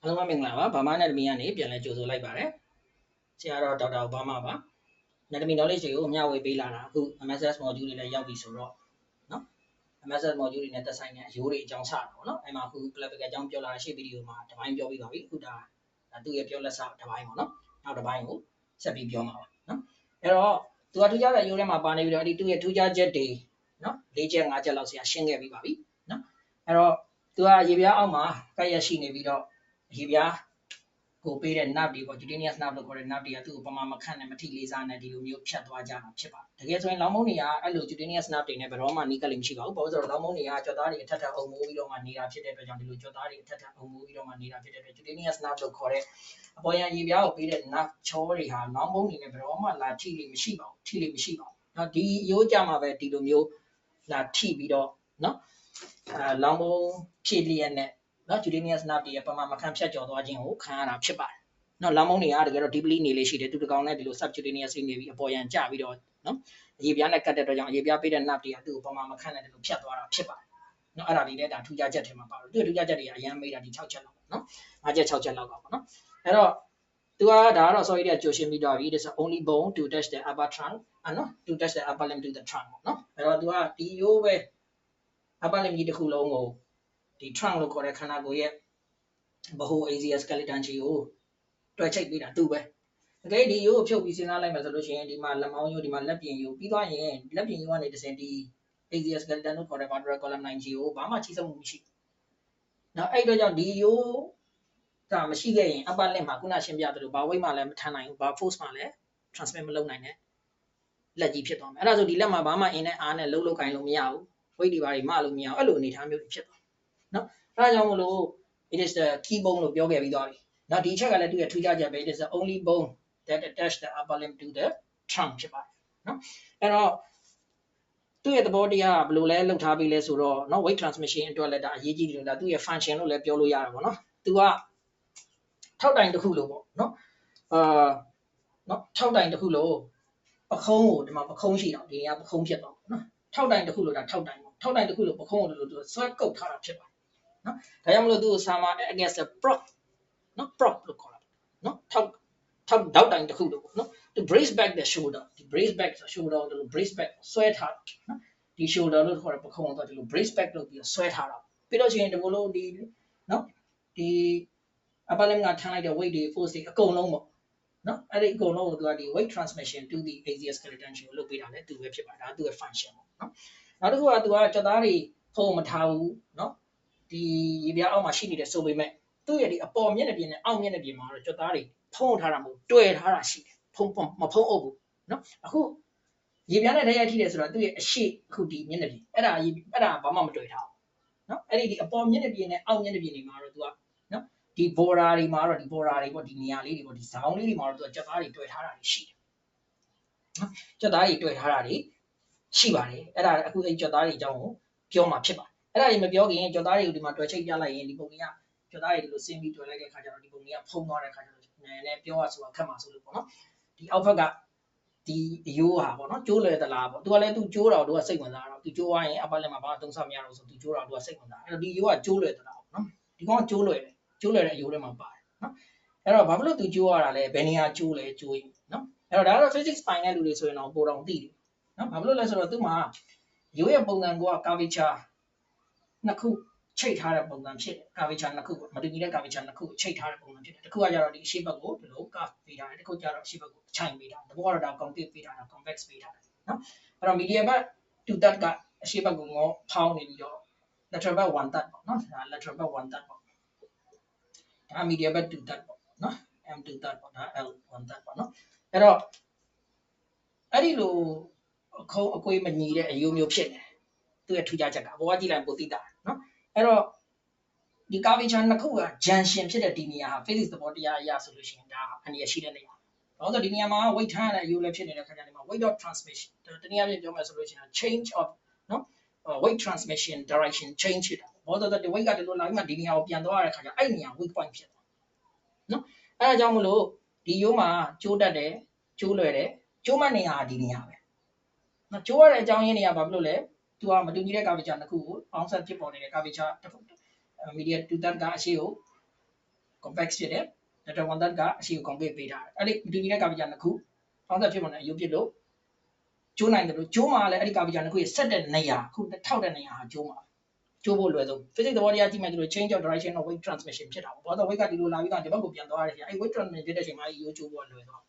အားလုံးပဲမင်္ဂလာပါဘာမနဲ့တမီကနေပြန်လဲကြိုဆိုလိုက်ပါတယ်ဆရာတော်ဒေါက်တာအိုဘားမားပါနဲ့တမီ knowledge တွေကိုမျှဝေပေးလာတာအခု MSS module တွေလည်းရောက်ပြီဆိုတော့နော် MSS module တွေနဲ့သက်ဆိုင်တဲ့အရိုးတွေအကြောင်းစတာပေါ့နော်အဲ့မှာအခု classical အကြောင်းပြောလာတဲ့ရှေ့ဗီဒီယိုမှာတစ်ပိုင်းပြောပြီးပါပြီအခုဒါသူ့ရဲ့ပြောလက်စတစ်ပိုင်းပေါ့နော်နောက်တစ်ပိုင်းကိုဆက်ပြီးပြောမှာပါနော်အဲ့တော့သူကထူးခြားတဲ့အရိုးထဲမှာပါနေပြီးတော့အဲ့ဒီသူ့ရဲ့ထူးခြားချက်တွေနော်၄ချက်၅ချက်လောက်ဆရာရှင်းခဲ့ပြီးပါပြီနော်အဲ့တော့သူကရေပြားအောက်မှာကပ်ရက်ရှိနေပြီးတော့ရေပြားကိုပေးတဲ့ nerve တွေပေါ့ cutaneous nerve လို့ခေါ်တဲ့ nerve တွေကသူ့ကိုပမာမခန့်နဲ့မထိလေးစားနဲ့ဒီလိုမျိုးဖြတ်သွားကြတာဖြစ်ပါတယ်တကယ်ဆိုရင်လောင်မုန်းတွေကအဲ့လို cutaneous nerve တွေနဲ့ဘယ်တော့မှနီးကပ်လိမ့်မရှိပါဘူးဘာလို့ဆိုတော့လောင်မုန်းတွေကကြွက်သားတွေအထက်ထပ်အုံမိုးပြီးတော့မှနေတာဖြစ်တဲ့အတွက်ကြောင့်ဒီလိုကြွက်သားတွေအထက်ထပ်အုံမိုးပြီးတော့မှနေတာဖြစ်တဲ့အတွက် cutaneous nerve လို့ခေါ်တဲ့အပေါ်ယံရေပြားကိုပေးတဲ့ nerve ချောတွေဟာလောင်မုန်းတွေနဲ့ဘယ်တော့မှလာထိလိမ့်မရှိပါဘူးထိလိမ့်မရှိပါဘူးเนาะဒီရိုးကြမှာပဲဒီလိုမျိုးလာထိပြီးတော့เนาะလောင်မုန်းဖြစ်လျက်နဲ့နော် cutaneous nerve တွေပမာမခန့်ဖြတ်ကျော်သွားခြင်းကိုခံရတာဖြစ်ပါတယ်။နော်လောင်မုန်းတွေကတကယ်တော့ deeply နေလေးရှိတယ်သူတကောင်နဲ့ဒီလို subcutaneous နေပြီးအပေါ်ယံကျပြီးတော့နော်ရေပြားနဲ့ကတ်တဲ့အတွက်ကြောင့်ရေပြားပေးတဲ့ nerve တွေကသူ့ကိုပမာမခန့်နဲ့ဒီလိုဖြတ်သွားတာဖြစ်ပါတယ်။နော်အဲ့ဒါလေးလည်းဒါထူးခြားချက်ထဲမှာပါတော့သူ့ထူးခြားချက်တွေကအရင်မေးတာဒီ6ချက်လောက်နော်5ချက်6ချက်လောက်ကပေါ့နော်။အဲ့တော့သူကဒါကတော့ sorry တဲ့ကြိုရှင်းပြီးတော့ပြီ this is only bone to touch the upper trunk နော် to touch the upper limb to the trunk ပေါ့နော်။အဲ့တော့သူကဒီရိုးပဲ upper limb ကြီးတစ်ခုလုံးကိုဒီ trunk လို့ခေါ်တဲ့ခန္ဓာကိုယ်ရဲ့ဗဟို axial skeleton ကြီးကိုတွဲချိတ်ပေးတာသူပဲ။ Okay ဒီရိုးကိုဖြုတ်ပြီးစဉ်းစားလိုက်မှဆိုလို့ရှိရင်ဒီမှာလက်မောင်းရိုးဒီမှာလက်ပြင်ရိုးပြီးသွားရင်လက်ပြင်ရိုးကနေတစ်စင်ဒီ axial skeleton လို့ခေါ်တဲ့ vertebral column 9ကြီးကိုဘာမှချိတ်ဆက်မှုမရှိဘူး။နောက်အဲ့တော့ကြောင့်ဒီရိုးကမရှိခဲ့ရင် upper limb မှာခုနရှင်းပြသလိုဘာ weight မှလည်းမထမ်းနိုင်ဘူးဘာ force မှလည်း transmit မလုပ်နိုင်နဲ့လက်ကြီးဖြစ်သွားမယ်။အဲ့ဒါဆိုဒီလက်မှာဘာမှအင်းနဲ့အားနဲ့လှုပ်ကင်လို့မရဘူး။ weight တွေဘာတွေမလို့မရဘူးအဲ့လိုအနေထားမျိုးတွေဖြစ်သွားနော်အဲ့ဒါကြောင့်မလို့ it is the key bone လို့ပြောခဲ့ပြီးသွားပြီနောက်ဒီအချက်ကလည်းသူ့ရဲ့ထူးခြားချက်ပဲ it is the only bone that attach the upper limb to the trunk ဖြစ်ပါတယ်နော်အဲ့တော့သူ့ရဲ့သဘောတရားကဘယ်လိုလဲလှုပ်ထားပြီးလဲဆိုတော့နော် weight transmission အတွက်လည်းဒါအရေးကြီးတယ်ဒါသူ့ရဲ့ function လို့လည်းပြောလို့ရတယ်ပေါ့နော်သူကထောက်တိုင်တစ်ခုလို့ပေါ့နော်နော်ထောက်တိုင်တစ်ခုလို့ပခုံးကိုဒီမှာပခုံးရှိတော့ဒီနေရာပခုံးဖြစ်သွားနော်ထောက်တိုင်တစ်ခုလို့ဒါထောက်တိုင်ပေါ့ထောက်တိုင်တစ်ခုလို့ပခုံးကိုလို့သူဆွဲကုတ်ထားတာဖြစ်ပါတယ်နော်ဒါကြောင့်မလို့သူ့ကိုစာမှာ against the prop နော် prop လို့ခေါ်တာနော်ထောက်တောက်တိုင်တစ်ခုလို့ပေါ့နော် to brace back the shoulder ဒီ brace back ဆို shoulder ကိုဒီလို brace back ဆွဲထားတာနော်ဒီ shoulder လို့ခေါ်တဲ့ပခုံးကိုဒီလို brace back လုပ်ပြီးဆွဲထားတာပြီးတော့ရှင်ဒီလိုလို့ဒီနော်ဒီ upper limb ကထမ်းလိုက်တဲ့ weight တွေ force တွေအကုန်လုံးပေါ့နော်အဲ့ဒီအကုန်လုံးကိုသူကဒီ weight transmission to the axial skeleton ကိုလုပ်ပေးတာလေသူပဲဖြစ်ပါတယ်ဒါသူ့ရဲ့ function ပေါ့နော်နောက်တစ်ခုကသူကကြွက်သားတွေဖုံးမထားဘူးနော်ဒီရေပြားအောက်မှာရှိနေတဲ့ဆိုပေမဲ့သူ့ရဲ့ဒီအပေါ်မျက်နှာပြင်နဲ့အောက်မျက်နှာပြင်မှာတော့ကြွက်သားတွေဖုံးထားတာမဟုတ်တွေ့ထားတာရှိတယ်ဖုံးမဖုံးအုပ်ဘူးနော်အခုရေပြားနဲ့ဓာတ်ရိုက်ထိတယ်ဆိုတော့သူ့ရဲ့အရှိအခုဒီမျက်နှာပြင်အဲ့ဒါဘာမှမတွေ့ထားဘူးနော်အဲ့ဒီအပေါ်မျက်နှာပြင်နဲ့အောက်မျက်နှာပြင်တွေမှာတော့သူကနော်ဒီ border တွေမှာတော့ဒီ border တွေပေါ့ဒီနေရာလေးတွေပေါ့ဒီဇောင်းလေးတွေမှာတော့သူကကြွက်သားတွေတွေ့ထားတာရှိတယ်နော်ကြွက်သားတွေတွေ့ထားတာတွေရှိပါတယ်အဲ့ဒါအခုအဲ့ကြွက်သားတွေအကြောင်းကိုပြောမှာဖြစ်ပါတယ်အဲ့ဒါကြီးမပြောခင်ကြွက်သားတွေကိုဒီမှာတွေ့ချိတ်ပြလိုက်ရင်ဒီပုံကြီးကကြွက်သားတွေဒီလိုဆင်းပြီးတွေ့လိုက်တဲ့အခါကျတော့ဒီပုံကြီးကဖုံးသွားတဲ့အခါကျတော့နည်းနည်းပြောရဆိုတာခက်မှာဆိုလို့ပေါ့နော်ဒီအောက်ဘက်ကဒီအယိုးဟာပေါ့နော်ကျိုးလွယ်သလားပေါ့သူကလည်းသူကျိုးတော့သူကစိတ်ဝင်စားတော့သူကျိုးသွားရင်အပတ်လက်မှာဘာမှသုံးဆမရတော့ဆိုသူကျိုးတော့သူကစိတ်ဝင်စားအဲ့တော့ဒီအယိုးကကျိုးလွယ်သလားပေါ့နော်ဒီကောင်ကကျိုးလွယ်တယ်ကျိုးလွယ်တဲ့အယိုးထဲမှာပါတယ်နော်အဲ့တော့ဘာဖြစ်လို့သူကျိုးရတာလဲဘယ်နေရာကျိုးလဲကျိုးရင်နော်အဲ့တော့ဒါကတော့ physics ပိုင်းတဲ့လူတွေဆိုရင်တော့ပိုတော့သိတယ်နော်ဘာဖြစ်လို့လဲဆိုတော့သူ့မှာရိုးရဲ့ပုံစံက curvature နှစ်ခုချိတ်ထားတဲ့ပုံစံဖြစ်တယ် curvature နှစ်ခုပေါ့မတူညီတဲ့ curvature နှစ်ခုချိတ်ထားတဲ့ပုံစံဖြစ်တယ်တစ်ခုကကြတော့ဒီအရှိဘက်ကိုဒီလို curve ပေးထားတယ်တစ်ခုကျတော့အရှိဘက်ကိုအချိုင်ပေးထားတယ်တဘောကတော့ဒါ concave ပေးထားတာ convex ပေးထားတယ်နော်အဲ့တော့ medial ဘက် 2 third ကအရှိဘက်ကိုငေါဖောင်းနေပြီးတော့ lateral ဘက် 1 third ပေါ့နော်ဒါ lateral ဘက် 1 third ပေါ့ဒါ medial ဘက် 2 third ပေါ့နော် m 2 third ပေါ့ဒါ l 1 third ပေါ့နော်အဲ့တော့အဲ့ဒီလိုအခုံးအကွေးမညီတဲ့အယိုးမျိုးဖြစ်နေတယ်သူ့ရဲ့ထူးခြားချက်ကဘောကကြည့်လိုက်ပိုသိတာနော်အဲ့တော့ဒီ curvature နှစ်ခုက junction ဖြစ်တဲ့ဒီနေရာဟာ physics သဘောတရားအရဆိုလို့ရှိရင်ဒါအနေရရှိတဲ့နေရာ။ဘာလို့ဆိုဒီနေရာမှာ weight ထမ်းရတဲ့အယိုးလည်းဖြစ်နေတဲ့ခါကျတော့ weight of transmission တနည်းအားဖြင့်ပြောမယ်ဆိုလို့ရှိရင် change of နော် weight transmission direction change ဖြစ်တာ။ဘာလို့ဆိုတော့ weight ကဒီလိုလာပြီးမှဒီနေရာကိုပြန်သွားရတဲ့ခါကျအဲ့ဒီနေရာ weak point ဖြစ်သွား။နော်အဲ့ဒါကြောင့်မလို့ဒီယိုးမှာကျိုးတတ်တယ်ကျိုးလွယ်တယ်ကျိုးမနေရာဒီနေရာပဲ။နော်ကျိုးရတဲ့အကြောင်းရင်းတွေကဘာဖြစ်လို့လဲ။သူကမတူညီတဲ့ curvature နှစ်ခုကိုပေါင်းစပ်ဖြစ်ပေါ်နေတဲ့ curvature တစ်ခုmedial 2 third ကအရှိကို convex ဖြစ်တယ် lateral one third ကအရှိကို concave ပေးထားတယ်အဲ့ဒီမတူညီတဲ့ curvature နှစ်ခုပေါင်းစပ်ဖြစ်ပေါ်တဲ့အယုတ်ဖြစ်လို့ကျိုးနိုင်တယ်လို့ကျိုးမှာလည်းအဲ့ဒီ curvature နှစ်ခုရဲ့ဆက်တဲ့နေရာခုထောက်တဲ့နေရာဟာကျိုးမှာကျိုးဖို့လွယ်ဆုံး physics သဘောတရားကြည့်မှဒီလို change of direction of weight transmission ဖြစ်တာပေါ့ဘာလို့ weight ကဒီလိုလာပြီးတော့ဒီဘက်ကိုပြန်သွားရတယ်အဲ့ weight transmission ဖြစ်တဲ့အချိန်မှာအဲ့ဒီယိုးကျိုးဖို့လွယ်သွား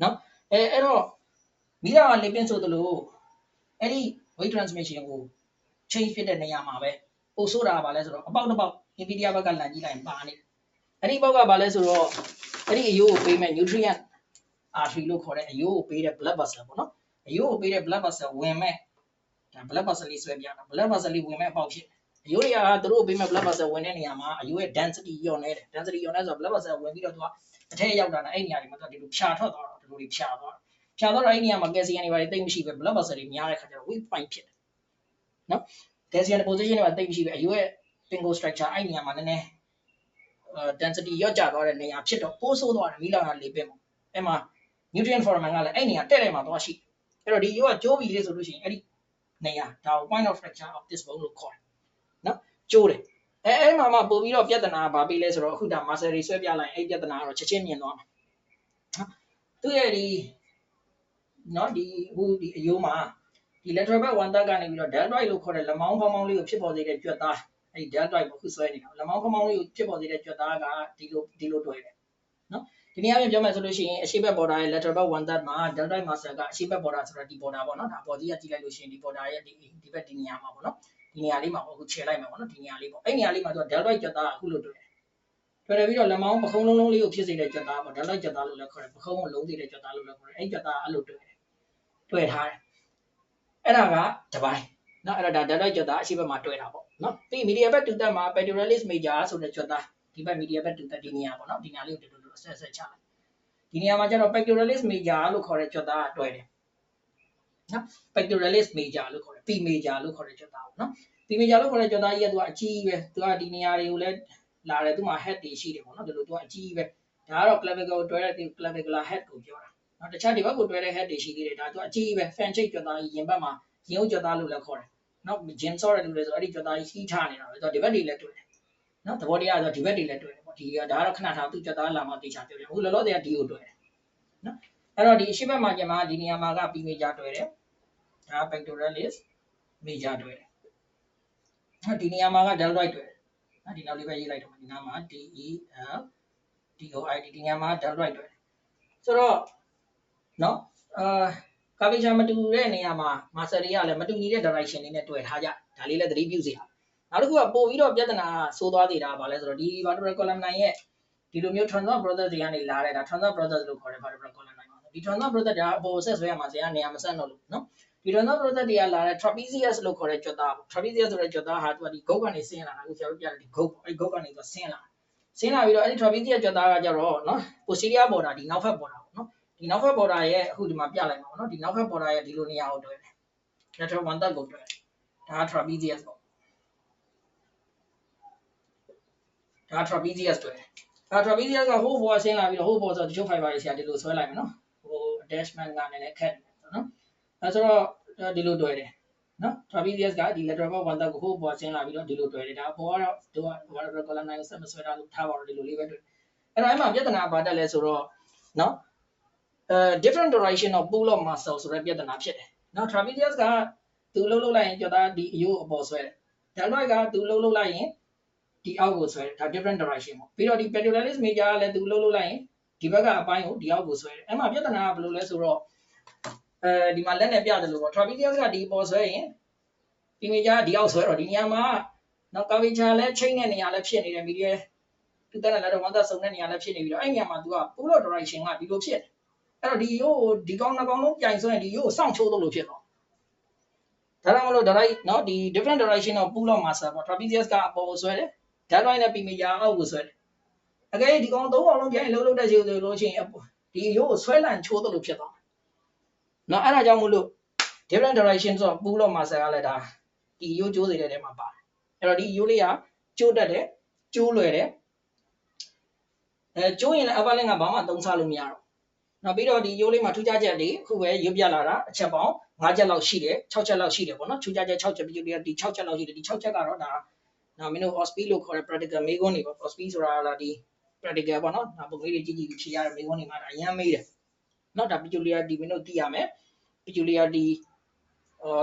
နော်အဲ့တော့မိသားကလေပင်ဆိုသလိုအဲ့ဒီ weight transmission ကို change ဖြစ်တဲ့နေရာမှာပဲပို့ဆိုတာကဘာလဲဆိုတော့အပေါက်တစ်ပေါက် NVIDIA ဘက်ကလန်ကြည့်လိုက်ပါနေအဲ့ဒီပေါက်ကဘာလဲဆိုတော့အဲ့ဒီအယိုးကိုပေးမဲ့ nutrient artery လို့ခေါ်တဲ့အယိုးကိုပေးတဲ့ blood vessel ပေါ့နော်အယိုးကိုပေးတဲ့ blood vessel ဝင်မဲ့ဒါ blood vessel လေးဆွဲပြတာ blood vessel လေးဝင်မဲ့အပေါက်ဖြစ်အယိုးတွေကသူတို့ပေးမဲ့ blood vessel ဝင်တဲ့နေရာမှာအယိုးရဲ့ density ညော့နေတယ် density ညော့နေဆိုတော့ blood vessel ဝင်ပြီးတော့သူကအထက်ရောက်တာနဲ့အဲ့နေရာတွေမှာသူကဒီလိုဖြာထွက်သွားတော့ဒီလိုတွေဖြာသွားတော့အဲ့နေရာမှာ calcium တွေပါတယ်တိတ်မရှိပဲ blood vessel တွေများတဲ့ခါကျတော့ weak point ဖြစ်တယ်နော် calcium deposition တွေပါတိတ်မရှိပဲအယိုးရဲ့ pingo structure အဲ့နေရာမှာနည်းနည်းdensity ရော့ကျသွားတဲ့နေရာဖြစ်တော့ပိုးဆိုးသွားတယ်မိလာကလေပင်ပေါ့အဲ့မှာ nutrient foramen ကလည်းအဲ့နေရာတဲ့မှာသွားရှိအဲ့တော့ဒီယိုးကကျိုးပြီလေဆိုလို့ရှိရင်အဲ့ဒီနေရာဒါကို point of fracture of this bone လို့ခေါ်တယ်နော်ကျိုးတယ်အဲ့မှာမှပို့ပြီးတော့ပြဿနာကဘာပြီးလဲဆိုတော့အခုဒါ muscle တွေဆွဲပြလိုက်အဲ့ပြဿနာကတော့ချက်ချင်းမြင်သွားမှာနော်သူ့ရဲ့ဒီနော်ဒီအယိုးမှာဒီ lateral back one third ကနေပြီးတော့ deltoid လို့ခေါ်တဲ့လက်မောင်းခေါင်းမောင်းလေးကိုဖြစ်ပေါ်စေတဲ့ကြွက်သားအဲ့ဒီ deltoid ကိုခုဆွဲနေတာလက်မောင်းခေါင်းမောင်းလေးကိုဖြစ်ပေါ်စေတဲ့ကြွက်သားကဒီလိုတွေ့တယ်နော်ဒီနေရာမှာပြောမှဆိုလို့ရှိရင်အရှိဘက် border ရဲ့ lateral back one third မှာ deltoid muscle ကအရှိဘက် border ဆိုတာဒီ border ပေါ့နော်ဒါပေါ်ကြီးကကြည့်လိုက်လို့ရှိရင်ဒီ border ရဲ့ဒီဘက်ဒီနေရာမှာပေါ့နော်ဒီနေရာလေးမှာအခုခြေလိုက်မယ်ပေါ့နော်ဒီနေရာလေးပေါ့အဲ့နေရာလေးမှာသူက deltoid ကြွက်သားကအခုလိုတွေ့တယ်ပြီးတော့လက်မောင်းပခုံးလုံးလေးကိုဖြစ်စေတဲ့ကြွက်သားပေါ့ deltoid ကြွက်သားလို့လည်းခေါ်တယ်ပခုံးကိုလုံးစေတဲ့ကြွက်သားလို့လည်းခေါ်တယ်အဲ့ကြွက်သားအဲ့လိုတွေ့တယ်တွေ့ထားတယ်အဲ့ဒါကတစ်ပိုင်းနော်အဲ့ဒါ deltoid ကြွက်သားအရှိဘက်မှာတွေ့တာပေါ့နော်ပြီး medial back to third မှာ pectoralis major ဆိုတဲ့ကြွက်သားဒီဘက် medial back to third ဒီနေရာပေါ့နော်ဒီနေရာလေးကိုတူဆက်ချလိုက်ဒီနေရာမှာကျတော့ pectoralis major လို့ခေါ်တဲ့ကြွက်သားကတွေ့တယ်နော် pectoralis major လို့ခေါ်တယ် P major လို့ခေါ်တဲ့ကြွက်သားပေါ့နော် P major လို့ခေါ်တဲ့ကြွက်သားကြီးကသူကအကြီးပဲသူကဒီနေရာတွေကိုလည်းလာတယ်သူမှာ head တွေရှိတယ်ပေါ့နော်ဒီလိုသူကအကြီးပဲဒါကတော့ clavicle ကိုတွဲတဲ့ clavicular head ကိုပြောတာနော်တခြားဒီဘက်ကိုတွဲတဲ့ head တွေရှိသေးတယ်ဒါသူကအကြီးပဲ fan shape ကြွက်သားကြီးရင်ဘက်မှာရင်ဥကြွက်သားလို့လည်းခေါ်တယ်နော် gin ဆော့တဲ့လူတွေဆိုအဲ့ဒီကြွက်သားကြီးစီးထားနေတာပဲသူကဒီဘက်တွေလည်းတွေ့တယ်နော်သဘောတရားဆိုဒီဘက်တွေလည်းတွေ့တယ်ပေါ့ဒီကဒါကတော့ခဏထားသူကြွက်သားလာမှတေချာပြောတယ်အခုလောလောဆယ်ကဒီကိုတွေ့တယ်နော်အဲ့တော့ဒီအရှိဘက်မှာကျမှဒီနေရာမှာက P major တွေ့တယ်ဒါ pectoralis major တွေ့တယ်နော်ဒီနေရာမှာက deltoid တွေ့တယ်နော်ဒီနောက်လေးပဲရေးလိုက်တော့ဒီနားမှာ DEL DOID ဒီနေရာမှာ deltoid တွေ့တယ်ဆိုတော့နော်curvature မတူတဲ့နေရာမှာ muscle တွေကလည်းမတူညီတဲ့ direction လေးနဲ့တွေ့ထားကြဒါလေးလည်းသတိပြုစေရနောက်တစ်ခုကပို့ပြီးတော့ပြဿနာဆိုးသွားသေးတာကဘာလဲဆိုတော့ဒီ vertebral column 9ရဲ့ဒီလိုမျိုး transverse process တွေကနေလာတဲ့ဒါ transverse process လို့ခေါ်တယ် vertebral column 9ပါဒီ transverse process ဒါအပေါ်ဆက်ဆွဲရမှာဇေယနေရာမဆက်တော့လို့နော်ဒီ transverse process တွေကလာတဲ့ trapezius လို့ခေါ်တဲ့ကြွက်သားပေါ့ trapezius ဆိုတဲ့ကြွက်သားဟာသူကဒီဂုတ်ကနေဆင်းလာတာအခုဆရာတို့ပြတယ်ဒီဂုတ်ပေါ့အဲ့ဂုတ်ကနေသူဆင်းလာပြီးတော့အဲ့ဒီ trapezius ကြွက်သားကကြတော့နော် posterior border ဒီနောက်ဘက် border ပေါ့နော်ဒီနောက်ဘက် border ရဲ့အခုဒီမှာပြလိုက်မှာပေါ့နော်ဒီနောက်ဘက် border ရဲ့ဒီလိုနေရာကိုတွေ့တယ် lateral one third ကိုတွေ့တယ်ဒါက trapezius ပေါ့ဒါ trapezius တွေ့တယ်ဒါ trapezius ကဟိုးပေါ်ဆင်းလာပြီးတော့ဟိုးပေါ်ဆိုတချို့ fiber တွေဆရာဒီလိုဆွဲလိုက်မယ်နော်ဟို attachment ကလည်းခက်တယ်ဆိုနော်အဲဆိုတော့ဒီလိုတွေ့တယ်နော် trapezius ကဒီ lateral one third ကိုဟိုးပေါ်ဆင်းလာပြီးတော့ဒီလိုတွေ့တယ်ဒါပေါ်ကတော့သူက vertebral column 9ကိုဆက်မဆွဲတာလို့ထားပါတော့ဒီလိုလေးပဲတွေ့အဲ့တော့အဲ့မှာပြဿနာဘာတက်လဲဆိုတော့နော်different direction of pull of muscle ဆိုတဲ့ပြဿနာဖြစ်တယ်နော် trapezius ကသူလှုပ်လိုက်ရင်ကြွက်သားဒီအယိုးအပေါ်ဆွဲတယ် deltoid ကသူလှုပ်လိုက်ရင်ဒီအောက်ကိုဆွဲတယ်ဒါ different direction ပေါ့ပြီးတော့ဒီ pectoralis major ကလည်းသူလှုပ်လိုက်ရင်ဒီဘက်ကအပိုင်းကိုဒီအောက်ကိုဆွဲတယ်အဲ့မှာပြဿနာကဘယ်လိုလဲဆိုတော့ဒီမှာလက်နဲ့ပြတယ်လို့ပေါ့ trapezius ကဒီပေါ်ဆွဲရင် P major ကဒီအောက်ဆွဲတော့ဒီနေရာမှာနော် curvature လဲချိန်တဲ့နေရာလဲဖြစ်နေတယ် medial သူတက်တဲ့ lateral one third စုံတဲ့နေရာလဲဖြစ်နေပြီးတော့အဲ့နေရာမှာ तू က pull of direction ကဒီလိုဖြစ်တယ်အဲ့တော့ဒီရိုးကိုဒီကောင်နှစ်ကောင်လုံးပြိုင်ဆွဲရင်ဒီရိုးကိုစောင့်ချိုးလို့ဖြစ်တော့ဒါကြောင့်မလို့ direct เนาะဒီ different direction of pull of muscle ပေါ့ trapezius ကအပေါ်ကိုဆွဲတယ် deltoid နဲ့ P major အောက်ကိုဆွဲတယ်အကယ်ဒီကောင်သုံးကောင်လုံးပြိုင်လှုပ်တဲ့ခြေဆိုလို့ရှိရင်ဒီရိုးကိုဆွဲလန့်ချိုးလို့ဖြစ်သွားတယ်เนาะအဲ့ဒါကြောင့်မို့လို့ different direction ဆိုတော့ pull of muscle ကလည်းဒါဒီရိုးကျိုးစေတဲ့ထဲမှာပါတယ်အဲ့တော့ဒီရိုးလေးကကျိုးတက်တယ်ကျိုးလွယ်တယ်ကျိုးရင်လည်း upper limb ကဘာမှသုံးစားလို့မရတော့နောက်ပြီးတော့ဒီရိုးလေးမှာထူးခြားချက်တွေအခုပဲရွတ်ပြလာတာအချက်ပေါင်း5ချက်လောက်ရှိတယ်6ချက်လောက်ရှိတယ်ပေါ့နော်ထူးခြားချက်6ချက်ပြီးဒီ6ချက်လောက်ရှိတယ်ဒီ6ချက်ကတော့ဒါ နောက်မင်းတို့ OSP လို့ခေါ်တဲ့ practical မေးခွန်းတွေပေါ့ OSP ဆိုတာလားဒီ practical ပေါ့နော်ဒါပုံလေးတွေကြည့်ဖြေရတဲ့မေးခွန်းတွေမှာဒါအရင်မေးတယ်နော်ဒါ peculiarity မင်းတို့သိရမယ် peculiarity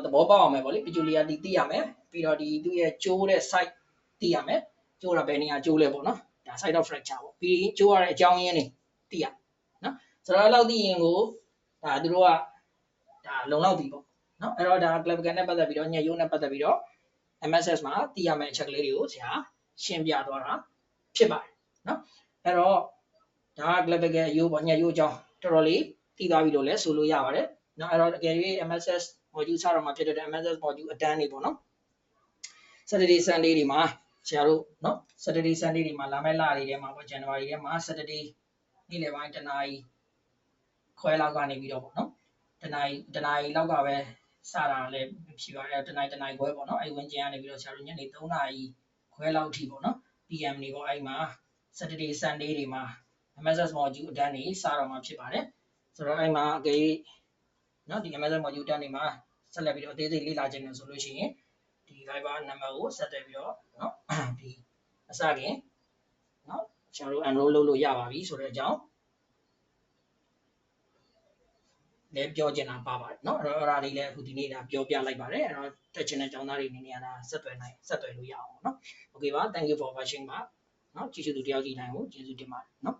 သဘောပေါက်အောင်မယ်ပေါ့လေ peculiarity သိရမယ်ပြီးတော့ဒီသူ့ရဲ့ကျိုးတဲ့ site သိရမယ်ကျိုးတာဘယ်နေရာကျိုးလဲပေါ့နော်ဒါ site of fracture ပေါ့ပြီးကျိုးရတဲ့အကြောင်းရင်းတွေသိရနော်ဆိုတော့အဲ့လောက်သိရင်ကိုဒါသူတို့ကဒါလုံလောက်ပြီပေါ့နော်အဲ့တော့ဒါ clavicle နဲ့ပတ်သက်ပြီးတော့ညှက်ရိုးနဲ့ပတ်သက်ပြီးတော့ MSS မှာသိရမယ့်အချက်ကလေးတွေကိုဆရာရှင်းပြသွားတာဖြစ်ပါတယ်နော်အဲ့တော့ဒါ clavicle ရိုးပေါ့ညှက်ရိုးအကြောင်းတော်တော်လေးသိသွားပြီလို့လည်းဆိုလို့ရပါတယ်နော်အဲ့တော့တကယ်၍ MSS module စတော့မှာဖြစ်တဲ့ MSS module အတန်းတွေပေါ့နော် Saturday Sunday တွေမှာဆရာတို့နော် Saturday Sunday တွေမှာလာမယ့်လတွေထဲမှာပေါ့ January ထဲမှာ Saturday နေ့လယ်ပိုင်းတနာရီခွဲလောက်ကနေပြီးတော့ပေါ့နော်တနာရီလောက်ကပဲစတာလည်းဖြစ်ပါတယ်တနာရီခွဲပေါ့နော်အဲ့ဝင်ကျင်ကနေပြီးတော့ဆရာတို့ညနေ3နာရီခွဲလောက်ထိပေါ့နော် PM တွေပေါ့အဲ့မှာ Saturday Sunday တွေမှာ MSS module အတန်းတွေစတော့မှာဖြစ်ပါတယ်ဆိုတော့အဲ့မှာအကြိမ်နော်ဒီ MSS module အတန်းတွေမှာဆက်လက်ပြီးတော့အသေးစိတ်လေ့လာခြင်းလို့ဆိုလို့ရှိရင်ဒီ Viber နံပါတ်ကိုဆက်သွယ်ပြီးတော့နော်ဒီအစခင်နော်ကျွန်တော်တို့ enroll လုပ်လို့ရပါပြီဆိုတဲ့အကြောင်းလည်းပြောချင်တာပါပါတယ်เนาะအဲ့တော့အဲ့ဒါလေးလည်းအခုဒီနေ့ဒါပြောပြလိုက်ပါတယ်အဲ့တော့တက်ချင်တဲ့ကျောင်းသားတွေအနေနဲ့ဒါဆက်သွယ်လို့ရအောင်เนาะ Okay ပါ thank you for watching ပါเนาะကြည့်ရှုသူတယောက်ကြည့်နိုင်ကိုကျေးဇူးတင်ပါတယ်เนาะ